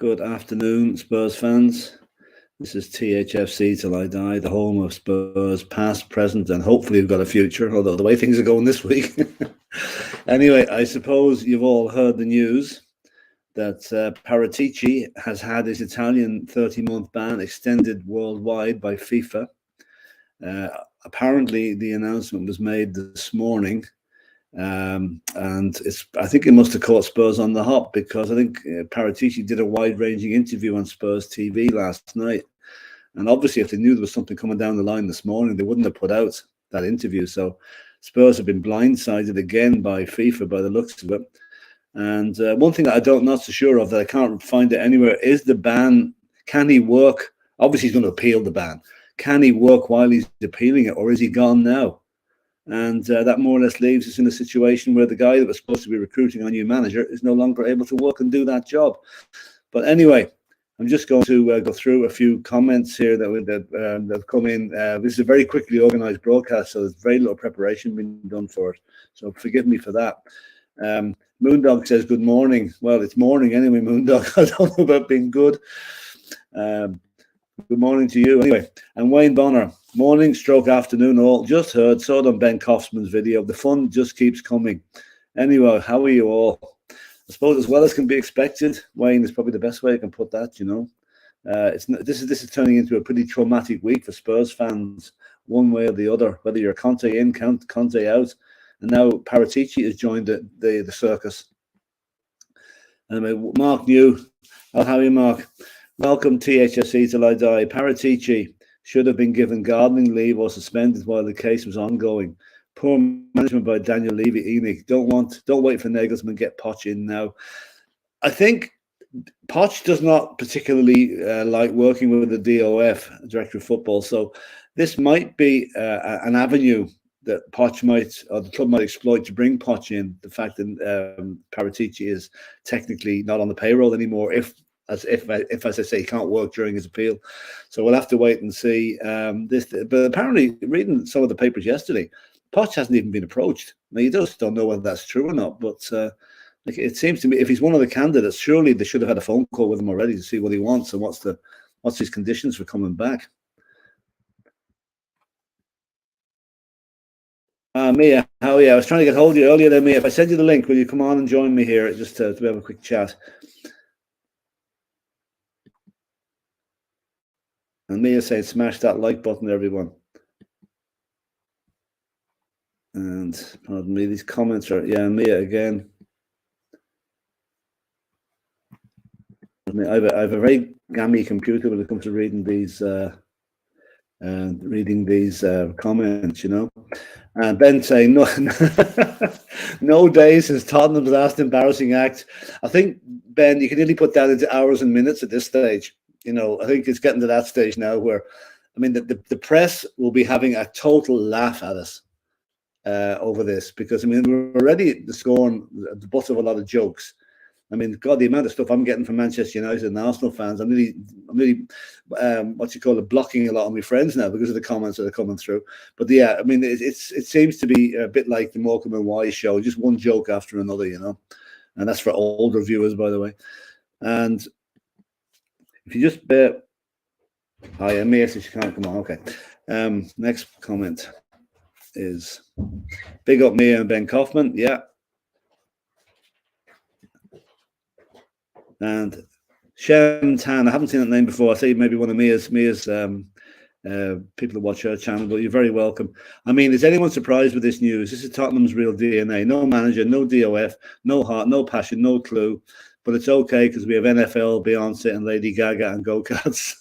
Good afternoon, Spurs fans. This is THFC Till I Die, the home of Spurs, past, present, and hopefully we've got a future, although the way things are going this week. Anyway, I suppose you've all heard the news that Paratichi has had his Italian 30-month ban extended worldwide by FIFA. Apparently, the announcement was made this morning. And I think it must have caught Spurs on the hop, because I think Paratici did a wide-ranging interview on Spurs TV last night. And obviously, if they knew there was something coming down the line this morning, they wouldn't have put out that interview. So Spurs have been blindsided again by FIFA, by the looks of it. And one thing that I'm not so sure of, that I can't find it anywhere, is the ban. Can he work? Obviously, he's going to appeal the ban. Can he work while he's appealing it, or is he gone now? And that more or less leaves us in a situation where the guy that was supposed to be recruiting our new manager is no longer able to work and do that job. But anyway, I'm just going to go through a few comments here that have come in. This is a very quickly organised broadcast, so there's very little preparation being done for it. So forgive me for that. Moondog says, good morning. Well, it's morning anyway, Moondog. I don't know about being good. Good morning to you anyway. And Wayne Bonner, morning stroke afternoon all. Just heard, saw it on Ben Kaufman's video. The fun just keeps coming. Anyway, how are you all? I suppose as well as can be expected. Wayne is probably the best way I can put that, you know. This is turning into a pretty traumatic week for Spurs fans, one way or the other, whether you're Conte in, Conte out. And now Paratici has joined the circus. Anyway, Mark New, how are you, Mark? Welcome, THSC Till I Die. Paratici should have been given gardening leave or suspended while the case was ongoing. Poor management by Daniel Levy-Enoch. Don't wait for Nagelsmann. Get Poch in now. I think Poch does not particularly like working with the DOF, Director of Football. So this might be an avenue that Poch or the club might exploit to bring Poch in. The fact that Paratici is technically not on the payroll anymore, if as I say, he can't work during his appeal. So we'll have to wait and see this. But apparently, reading some of the papers yesterday, Poch hasn't even been approached. Now, you just don't know whether that's true or not. But it seems to me, if he's one of the candidates, surely they should have had a phone call with him already to see what he wants and what's his conditions for coming back. Mia, how are you? I was trying to get hold of you earlier there, Mia. If I send you the link, will you come on and join me here just to have a quick chat? And Mia saying, smash that like button, everyone. And pardon me, these comments are, yeah, Mia again. I have a very gammy computer when it comes to reading these comments, you know. And Ben saying, no days since Tottenham's last embarrassing act. I think, Ben, you can nearly put that into hours and minutes at this stage. You know, I think it's getting to that stage now where, I mean, the press will be having a total laugh at us over this, because, I mean, we're already the scorn, the butt of a lot of jokes. I mean, God, the amount of stuff I'm getting from Manchester United and Arsenal fans, I'm really blocking a lot of my friends now because of the comments that are coming through. But yeah, I mean, it seems to be a bit like the Morecambe and Wise show, just one joke after another, you know. And that's for older viewers, by the way. And if you just bear, oh yeah, Mia says she can't come on. Okay. Next comment is big up Mia and Ben Kaufman. Yeah. And Shem Tan, I haven't seen that name before. I say maybe one of Mia's people that watch her channel, but you're very welcome. I mean, is anyone surprised with this news? This is Tottenham's real DNA. No manager, no DOF, no heart, no passion, no clue. But it's okay because we have NFL, Beyonce, and Lady Gaga and go-karts.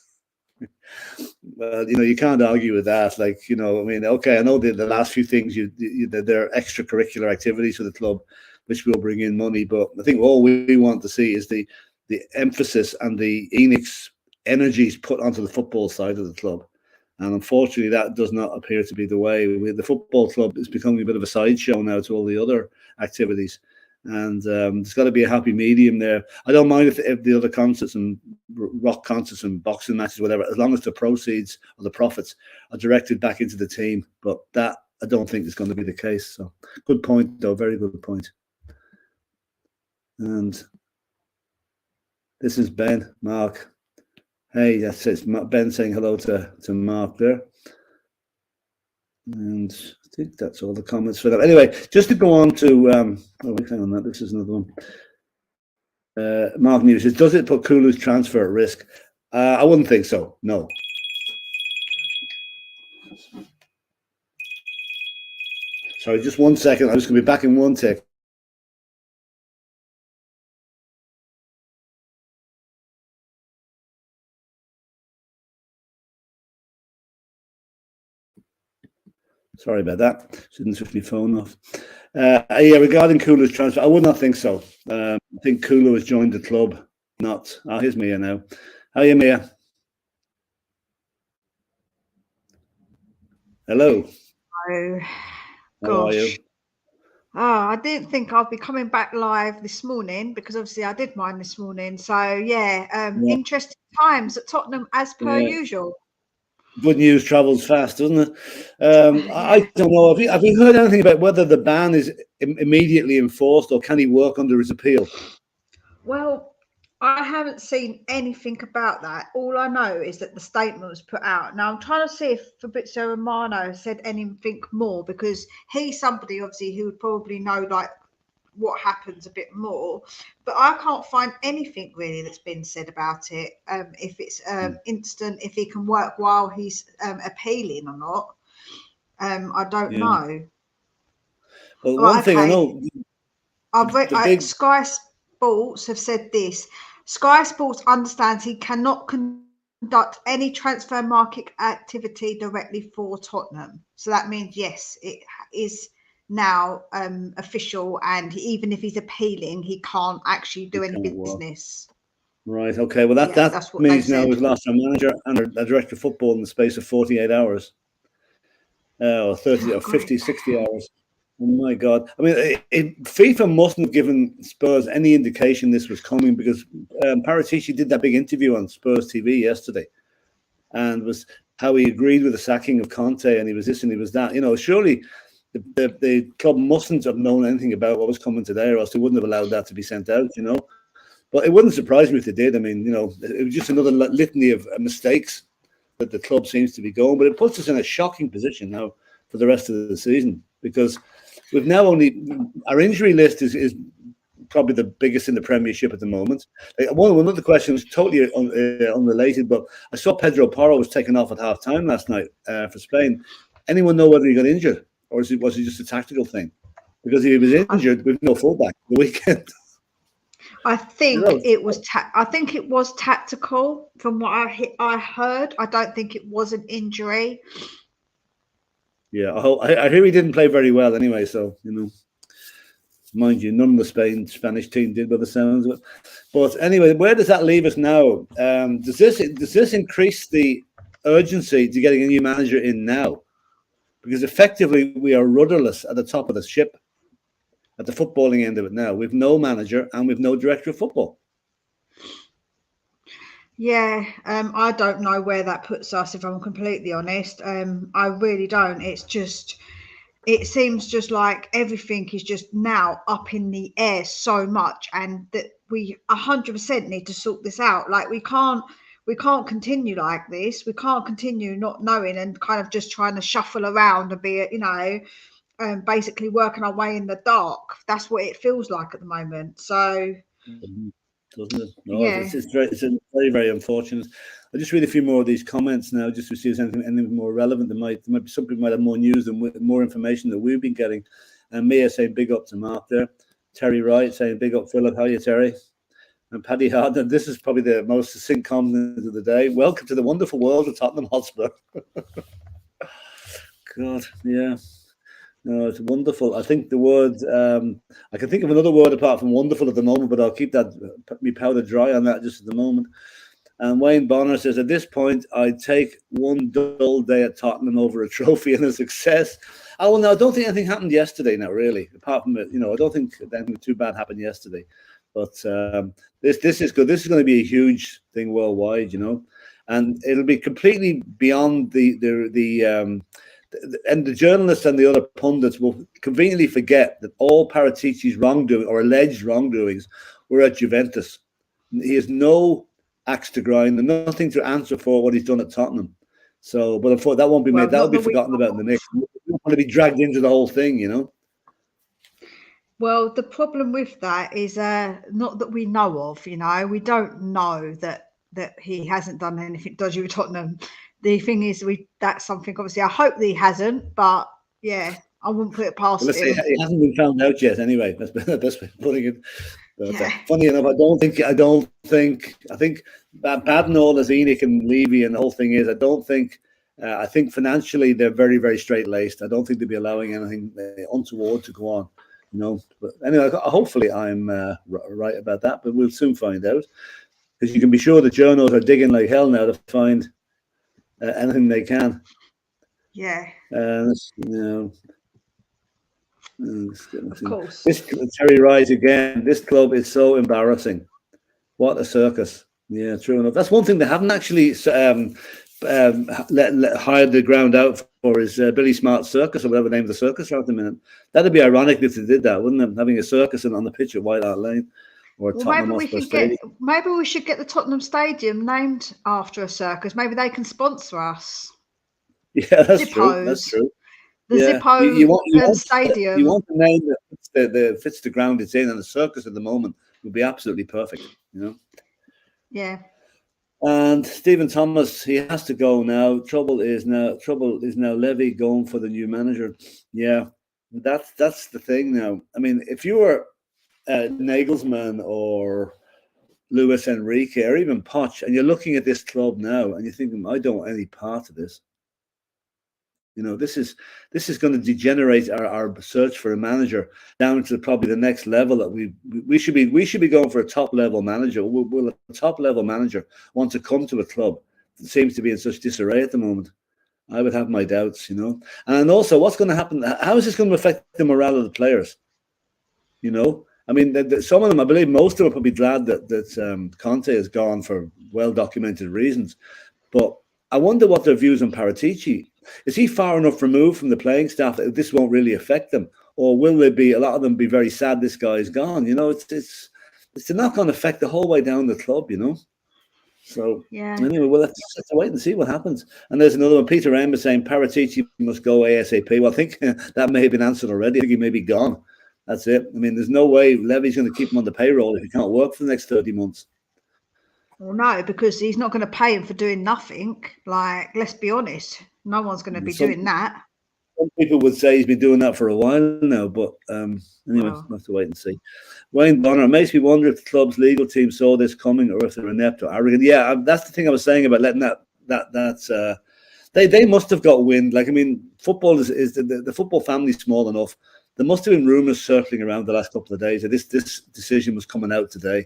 Well, you know, you can't argue with that. Like, you know, I mean, okay, I know the last few things, they're extracurricular activities for the club, which will bring in money. But I think all we want to see is the emphasis and the Enoch's energies put onto the football side of the club. And unfortunately, that does not appear to be the way. The football club is becoming a bit of a sideshow now to all the other activities. And there's got to be a happy medium there. I don't mind if the other concerts and rock concerts and boxing matches, whatever, as long as the proceeds or the profits are directed back into the team. But that, I don't think is going to be the case. So good point, though. Very good point. And This is Ben, Mark. Hey, that's it's Ben saying hello to Mark there. And I think that's all the comments for that. Anyway, just to go on to, hang on that. This is another one. Mark News says, does it put Kulu's transfer at risk? I wouldn't think so. No. Sorry, just 1 second. I'm just going to be back in one tick. Sorry about that. Shouldn't switch my phone off. Yeah, regarding Kulu's transfer, I would not think so. I think Kulu has joined the club. Not. Oh, here's Mia now. How are you, Mia? Hello. Oh, How are you? gosh. I didn't think I'd be coming back live this morning because obviously I did mine this morning. So yeah, Yeah. interesting times at Tottenham as per Yeah. usual. Good news travels fast, doesn't it? I don't know. Have you heard anything about whether the ban is immediately enforced or can he work under his appeal? Well, I haven't seen anything about that. All I know is that the statement was put out. Now I'm trying to see if Fabrizio Romano said anything more because he's somebody obviously who would probably know like what happens a bit more, but I can't find anything really that's been said about it. If it's instant, if he can work while he's appealing or not, I don't Yeah. know. Well, one Right, thing I okay. know, the big Sky Sports have said this. Sky Sports understands he cannot conduct any transfer market activity directly for Tottenham. So that means yes, it is now official, and even if he's appealing, he can't actually do any can't work. business. Right. Okay. Well, Yeah, that that's what they've means now said. we've lost our manager and a director of football in the space of 48 hours, or 30 Oh, or great. 50, 60 hours. Oh my God. I mean, FIFA mustn't have given Spurs any indication this was coming because Paratichi did that big interview on Spurs TV yesterday and was how he agreed with the sacking of Conte and he was this and he was that. You know, surely the club mustn't have known anything about what was coming today or else they wouldn't have allowed that to be sent out, you know. But it wouldn't surprise me if they did. I mean, you know, it was just another litany of mistakes that the club seems to be going. But it puts us in a shocking position now for the rest of the season because we've now only our injury list is probably the biggest in the Premiership at the moment. One of the questions totally unrelated, but I saw Pedro Porro was taken off at half time last night for Spain. Anyone know whether he got injured or was it just a tactical thing? Because if he was I, injured, we've no fullback the weekend. I You think know, it was. I think it was tactical, from what I heard. I don't think it was an injury. yeah, I hear he didn't play very well anyway. So you know, mind you, none of the Spanish team did by the sounds of it. But anyway, where does that leave us now? Does this increase the urgency to getting a new manager in now? Because effectively we are rudderless at the top of the ship, at the footballing end of it now. We've no manager and we've no director of football. Yeah, I don't know where that puts us, if I'm completely honest. I really don't. It seems just like everything is just now up in the air so much, and that we 100% need to sort this out. Like we can't continue like this. We can't continue not knowing and kind of just trying to shuffle around and be, basically working our way in the dark. That's what it feels like at the moment. So Doesn't it? No, yeah. it's very, very unfortunate. I'll just read a few more of these comments now, just to see if there's anything more relevant. There might be some people might have more news and more information that we've been getting. And Mia saying big up to Mark there. Terry Wright saying big up Philip. How are you, Terry? And Paddy Hardner, this is probably the most succinct comment of the day. Welcome to the wonderful world of Tottenham Hotspur. God, yeah. No, it's wonderful. I think the word, I can think of another word apart from wonderful at the moment, but I'll keep that, me powder dry on that just at the moment. And Wayne Bonner says, at this point, I'd take one dull day at Tottenham over a trophy and a success. Oh, well, no, I don't think anything happened yesterday now, really. Apart from it, I don't think anything too bad happened yesterday. But this is good. This is going to be a huge thing worldwide, and it'll be completely beyond and the journalists and the other pundits will conveniently forget that all Paratici's wrongdoing or alleged wrongdoings were at Juventus. He has no axe to grind and nothing to answer for what he's done at Tottenham. So, but I thought that won't be made. Well, That will not be that we forgotten about in the mix. You don't want to be dragged into the whole thing, you know. Well, the problem with that is not that we know of, we don't know that he hasn't done anything dodgy with Tottenham. The thing is, that's something obviously I hope that he hasn't, but yeah, I wouldn't put it Well, past let's say him. it hasn't been found out yet. Anyway, that's the best way of putting it. But Yeah, funny enough, I think bad and all as Enoch and Levy and the whole thing is, I think financially they're very, very straight laced. I don't think they'll be allowing anything untoward to go on, you know. But anyway, hopefully I'm right about that, but we'll soon find out, because you can be sure the journos are digging like hell now to find anything they can. yeah, You know, of course. this Terry Rise again. This club is so embarrassing. What a circus! Yeah, true enough. That's one thing they haven't actually hired the ground out for is Billy Smart's circus, or whatever the name of the circus are at the minute. That'd be ironic if they did that, wouldn't it? Having a circus on the pitch at White Hart Lane or Well, Tottenham Hotspur Stadium. maybe we should get the Tottenham Stadium named after a circus. Maybe they can sponsor us. Yeah, that's true. That's Zippos. true. The Yeah, Zippo Stadium. you want the name that fits the ground it's in, and the circus at the moment would be absolutely perfect. You know. Yeah. And Stephen Thomas, he has to go now. Trouble is now Levy going for the new manager. Yeah, that's the thing now. I mean, if you were Nagelsmann or Luis Enrique or even Poch, and you're looking at this club now, and you're thinking, I don't want any part of this. You know, this is going to degenerate our search for a manager down to probably the next level that we should be going for a top level manager. Will a top level manager want to come to a club that seems to be in such disarray at the moment? I would have my doubts, you know. And also, what's going to happen? How is this going to affect the morale of the players? You know, I mean, some of them, I believe, most of them are probably glad that Conte is gone for well documented reasons, but I wonder what their views on Paratici. Is he far enough removed from the playing staff that this won't really affect them, or will they be? A lot of them be very sad this guy's gone. You know, it's a knock-on effect the whole way down the club. You know, so yeah. Anyway, we'll have to wait and see what happens. And there's another one. Peter M is saying Paratici must go ASAP. Well, I think that may have been answered already. I think he may be gone. That's it. I mean, there's no way Levy's going to keep him on the payroll if he can't work for the next 30 months. Well, no, because he's not going to pay him for doing nothing. Like, let's be honest, no one's going to be doing that. Some people would say he's been doing that for a while now, but anyway, we'll have to wait and see. Wayne Bonner, it makes me wonder if the club's legal team saw this coming or if they're inept or arrogant. Yeah, that's the thing I was saying about letting they must have got wind. Like, I mean, football is the football family's small enough. There must have been rumours circling around the last couple of days that this decision was coming out today.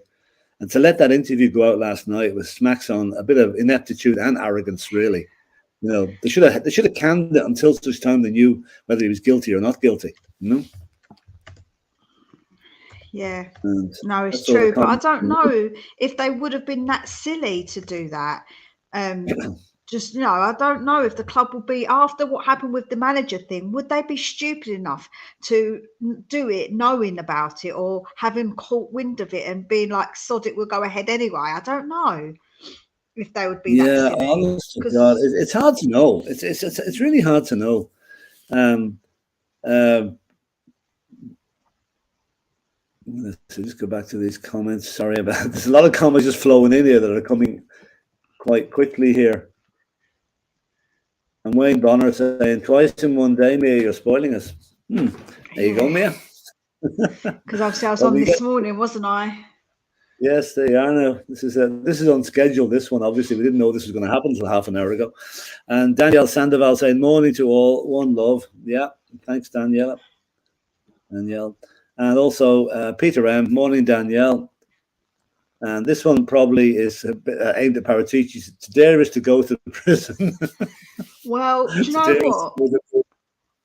And to let that interview go out last night with smacks on a bit of ineptitude and arrogance, really. You know, they should have canned it until such time they knew whether he was guilty or not guilty. You know. Yeah, no, it's true, but I don't know if they would have been that silly to do that. Just, I don't know if the club will be, after what happened with the manager thing, would they be stupid enough to do it knowing about it, or having caught wind of it and being like, sod it, we'll go ahead anyway? I don't know if they would be that silly. Honest to God, it's hard to know. It's really hard to know. Let's just go back to these comments. Sorry about there's a lot of comments just flowing in here that are coming quite quickly here. And Wayne Bonner saying, twice in one day, Mia, you're spoiling us. There you go, Mia. Because obviously I was on this morning, wasn't I? Yes, they are now. This is on schedule, this one. Obviously, we didn't know this was going to happen until half an hour ago. And Danielle Sandoval saying, morning to all, one love. Yeah, thanks, Danielle. And also Peter M, morning, Danielle. And this one probably is aimed at Paratici. To dare is to go to prison. Well, do you know what?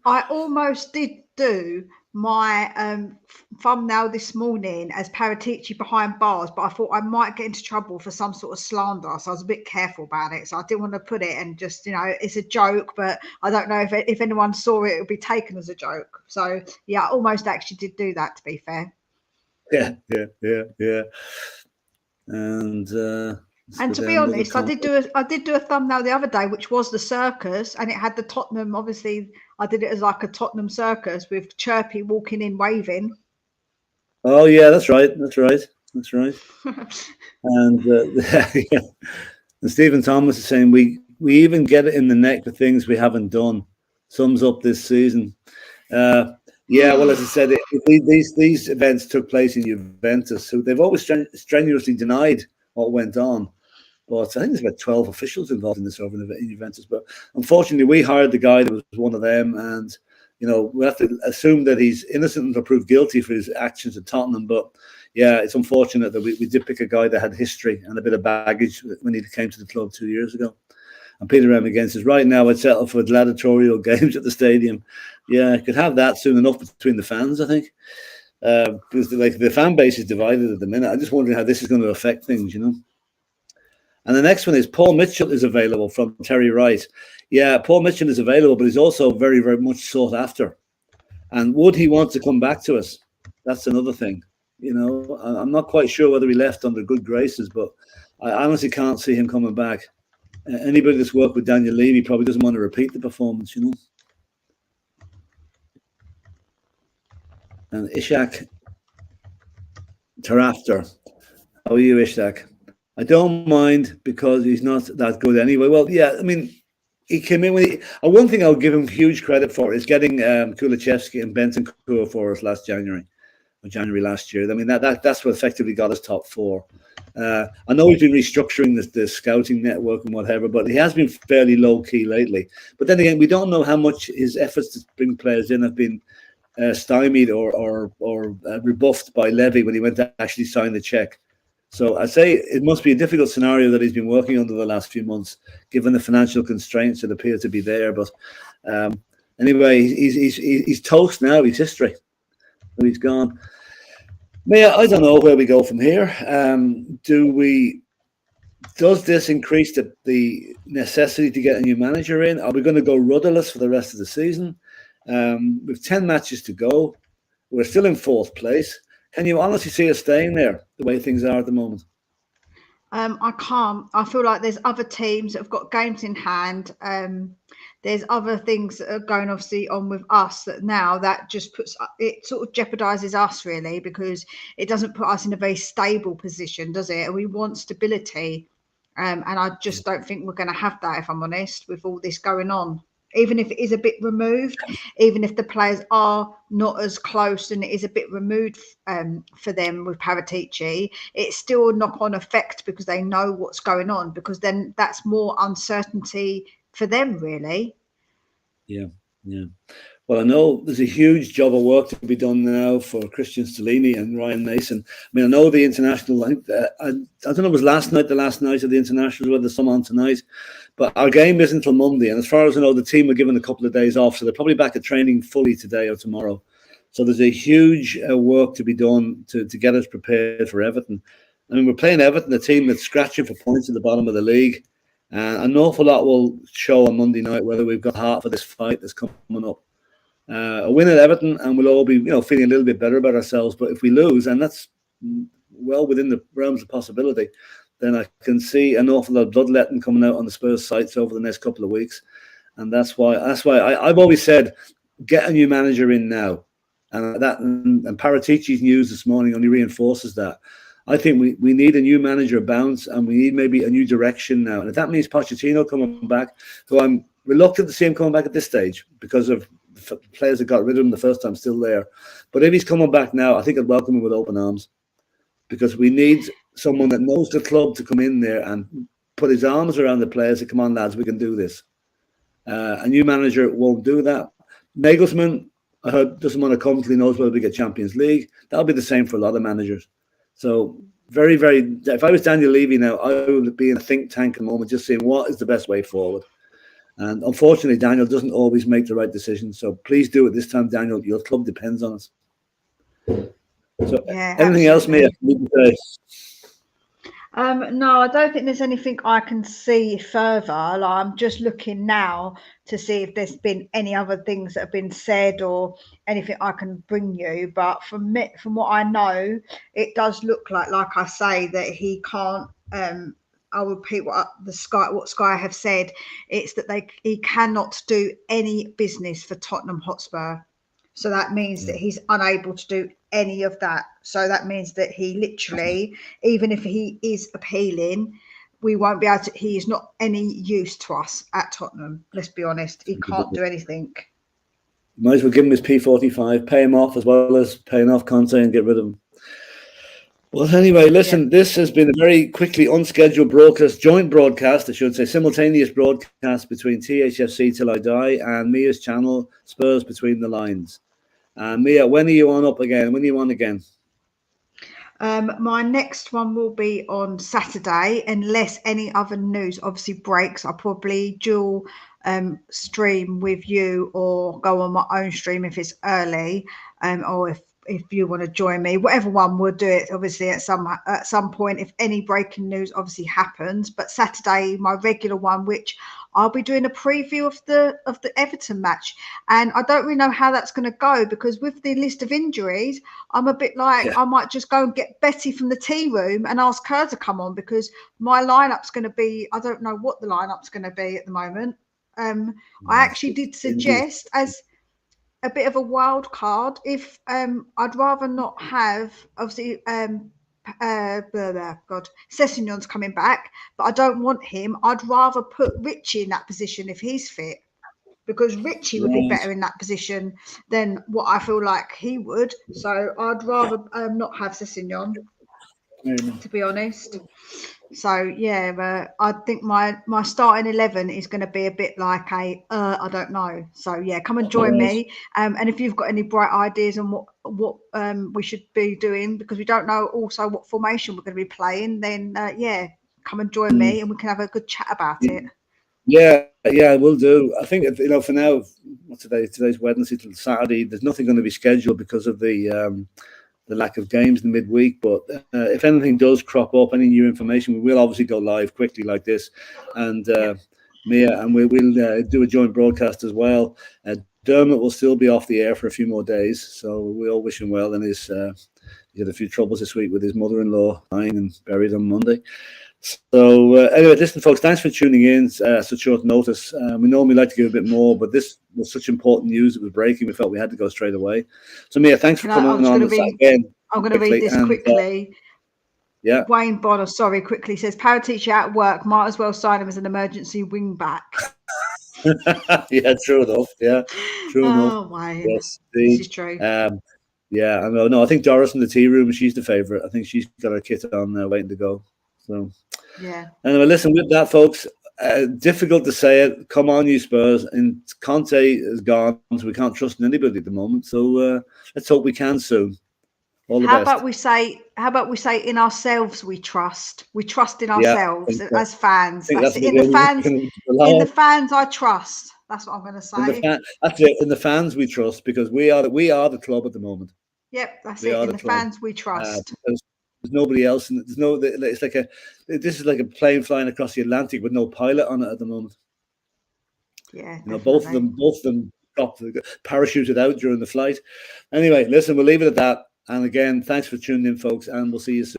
I almost did do my thumbnail this morning as Paratici behind bars, but I thought I might get into trouble for some sort of slander, so I was a bit careful about it. So I didn't want to put it, and just, it's a joke, but I don't know if anyone saw it, it would be taken as a joke. So yeah, I almost actually did do that, to be fair. Yeah. And and to be honest, I did do a thumbnail the other day, which was the circus, and it had the Tottenham. Obviously, I did it as like a Tottenham circus with Chirpy walking in, waving. Oh yeah, that's right. And yeah. And Stephen Thomas is saying we even get it in the neck for things we haven't done. Sums up this season. Yeah, well, as I said, these events took place in Juventus, who they've always strenuously denied what went on. But I think there's about 12 officials involved in this over in Juventus. But unfortunately, we hired the guy that was one of them, and we have to assume that he's innocent until proved guilty for his actions at Tottenham. But yeah, it's unfortunate that we did pick a guy that had history and a bit of baggage when he came to the club 2 years ago. And Peter M again says, right now I'd settle for gladiatorial games at the stadium. Yeah, I could have that soon enough between the fans, I think. Because the fan base is divided at the minute. I'm just wondering how this is going to affect things, And the next one is Paul Mitchell is available from Terry Wright. Yeah, Paul Mitchell is available, but he's also very, very much sought after. And would he want to come back to us? That's another thing. I'm not quite sure whether he left under good graces, but I honestly can't see him coming back. Anybody that's worked with Daniel Levy probably doesn't want to repeat the performance, And Ishak Tarafter. How are you, Ishak? I don't mind because he's not that good anyway. Well, yeah, I mean, he came in with one thing I'll give him huge credit for is getting Kulichevsky and Bentancur for us January last year. I mean, that's what effectively got us top four. I know he's been restructuring the scouting network and whatever, but he has been fairly low key lately. But then again, we don't know how much his efforts to bring players in have been stymied or rebuffed by Levy when he went to actually sign the check. So I say it must be a difficult scenario that he's been working under the last few months, given the financial constraints that appear to be there. But anyway, he's toast now. He's history. So he's gone. I don't know where we go from here. Does this increase the necessity to get a new manager in? Are we going to go rudderless for the rest of the season? We've 10 matches to go. We're still in fourth place. Can you honestly see us staying there the way things are at the moment? I can't. I feel like there's other teams that have got games in hand. There's other things that are going obviously on with us that just it sort of jeopardizes us really, because it doesn't put us in a very stable position, does it? We want stability. And I just don't think we're going to have that, if I'm honest, with all this going on. Even if it is a bit removed, even if the players are not as close and it is a bit removed for them with Paratici, it's still a knock-on effect because they know what's going on, because then that's more uncertainty for them, really. Yeah. Well, I know there's a huge job of work to be done now for Christian Stellini and Ryan Mason. I mean, I know the international, I don't know if it was the last night of the internationals, whether there's some on tonight, but our game isn't until Monday. And as far as I know, the team were given a couple of days off, so they're probably back at training fully today or tomorrow. So there's a huge work to be done to get us prepared for Everton. I mean, we're playing Everton, a team that's scratching for points at the bottom of the league. An awful lot will show on Monday night whether we've got heart for this fight that's coming up. A win at Everton, and we'll all be, feeling a little bit better about ourselves. But if we lose, and that's well within the realms of possibility, then I can see an awful lot of bloodletting coming out on the Spurs sites over the next couple of weeks. And that's why I've always said, get a new manager in now. And Paratici's news this morning only reinforces that. I think we need a new manager bounce, and we need maybe a new direction now. And if that means Pochettino coming back, who I'm reluctant to see him coming back at this stage because of the players that got rid of him the first time still there. But if he's coming back now, I think I'd welcome him with open arms, because we need someone that knows the club to come in there and put his arms around the players and come on, lads, we can do this. A new manager won't do that. Nagelsmann, I heard, doesn't want to come until he knows whether we get Champions League. That'll be the same for a lot of managers. So very, very, if I was Daniel Levy now, I would be in a think tank at the moment, just saying what is the best way forward. And unfortunately, Daniel doesn't always make the right decision. So please do it this time, Daniel. Your club depends on us. So Yeah, anything else, Mia? No, I don't think there's anything I can see further. Like, I'm just looking now to see if there's been any other things that have been said or anything I can bring you. But from me, from what I know, it does look like I say, that he can't. I'll repeat what Sky have said. It's that he cannot do any business for Tottenham Hotspur. So that means that he's unable to do any of that. So that means that he literally, even if he is appealing, we won't be able to. He is not any use to us at Tottenham. Let's be honest. He can't do anything. Might as well give him his P45, pay him off as well as paying off Conte and get rid of him. Well, anyway, listen, this has been a very quickly unscheduled broadcast, joint broadcast, I should say, simultaneous broadcast between THFC Till I Die and Mia's channel, Spurs Between the Lines. Mia, when are you on up again? When are you on again? My next one will be on Saturday, unless any other news obviously breaks. I'll probably dual stream with you, or go on my own stream if it's early, or if you want to join me, whatever one, we'll do it obviously at some point if any breaking news obviously happens. But Saturday, my regular one, which I'll be doing a preview of the Everton match, and I don't really know how that's going to go, because with the list of injuries, I'm a bit like, I might just go and get Betty from the tea room and ask her to come on, because my lineup's going to be, I don't know what the lineup's going to be at the moment. I actually did suggest as a bit of a wild card, if I'd rather not have, obviously, Sessegnon's coming back, but I don't want him. I'd rather put Richie in that position if he's fit, because Richie would be better in that position than what I feel like he would. So I'd rather not have Sessegnon, to be honest. So yeah, I think my starting 11 is going to be a bit like I don't know. So yeah, come and join me. And if you've got any bright ideas on what we should be doing, because we don't know also what formation we're going to be playing, then yeah, come and join me and we can have a good chat about it. Yeah, we'll do. I think, for now, today's Wednesday till Saturday. There's nothing going to be scheduled because of the lack of games in the midweek. But if anything does crop up, any new information, we will obviously go live quickly like this. And Mia, and we'll do a joint broadcast as well. Dermot will still be off the air for a few more days, so we all wish him well. And he had a few troubles this week with his mother-in-law dying and buried on Monday. So anyway, listen, folks, thanks for tuning in such short notice. We normally like to give a bit more, but this was such important news that was breaking. We felt we had to go straight away. So Mia, thanks for coming on again. I'm going to read this quickly. Wayne Bonner, quickly says, Paratichi at work, might as well sign him as an emergency wing back. Yeah, true enough. Yeah, true enough. Oh, Wayne. Yes, this is true. Yeah, I know. No, I think Doris in the tea room, she's the favourite. I think she's got her kit on waiting to go. So yeah. Anyway, listen, with that, folks, difficult to say it. Come on, you Spurs. And Conte is gone, so we can't trust anybody at the moment. So let's hope we can soon. All the best. How about we say in ourselves we trust. We trust in ourselves as fans. That's it. In the fans I trust. That's what I'm going to say. That's it. In the fans we trust, because we are the club at the moment. Yep, that's it. In the fans we trust. There's nobody else, and this is like a plane flying across the Atlantic with no pilot on it at the moment. Yeah, both of them parachuted out during the flight. Anyway, listen, we'll leave it at that. And again, thanks for tuning in, folks, and we'll see you soon.